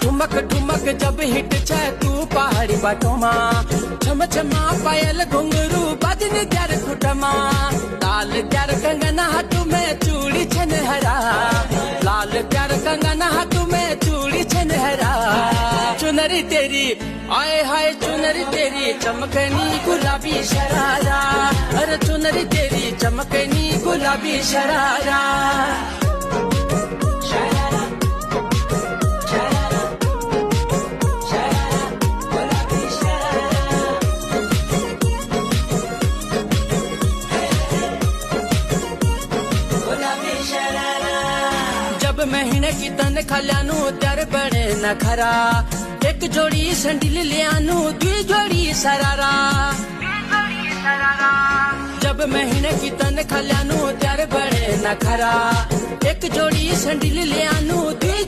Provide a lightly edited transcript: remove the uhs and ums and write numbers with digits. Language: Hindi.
ठुमक ठुमक जब हिट छे तू पहाड़ी बाटोमा, छम छमा पायल घुंघरू बजन त्यार खुटमा, लाल त्यार कंगना हाथ में चूड़ी छन हरा, लाल त्यार कंगना हाथ में चूड़ी छन हरा। चुनरी तेरी आए हाय चुनरी तेरी चमकनी गुलाबी शरारा, अरे चुनरी तेरी चमकनी गुलाबी शरारा। जब महीने की तन खल्यानू त्यार बड़े नखरा, एक जोड़ी संडिल लियानू दुई जोड़ी सरारा। जब महीने की तन खल्यानू त्यार बड़े नखरा, एक जोड़ी संडिल लियानू दुई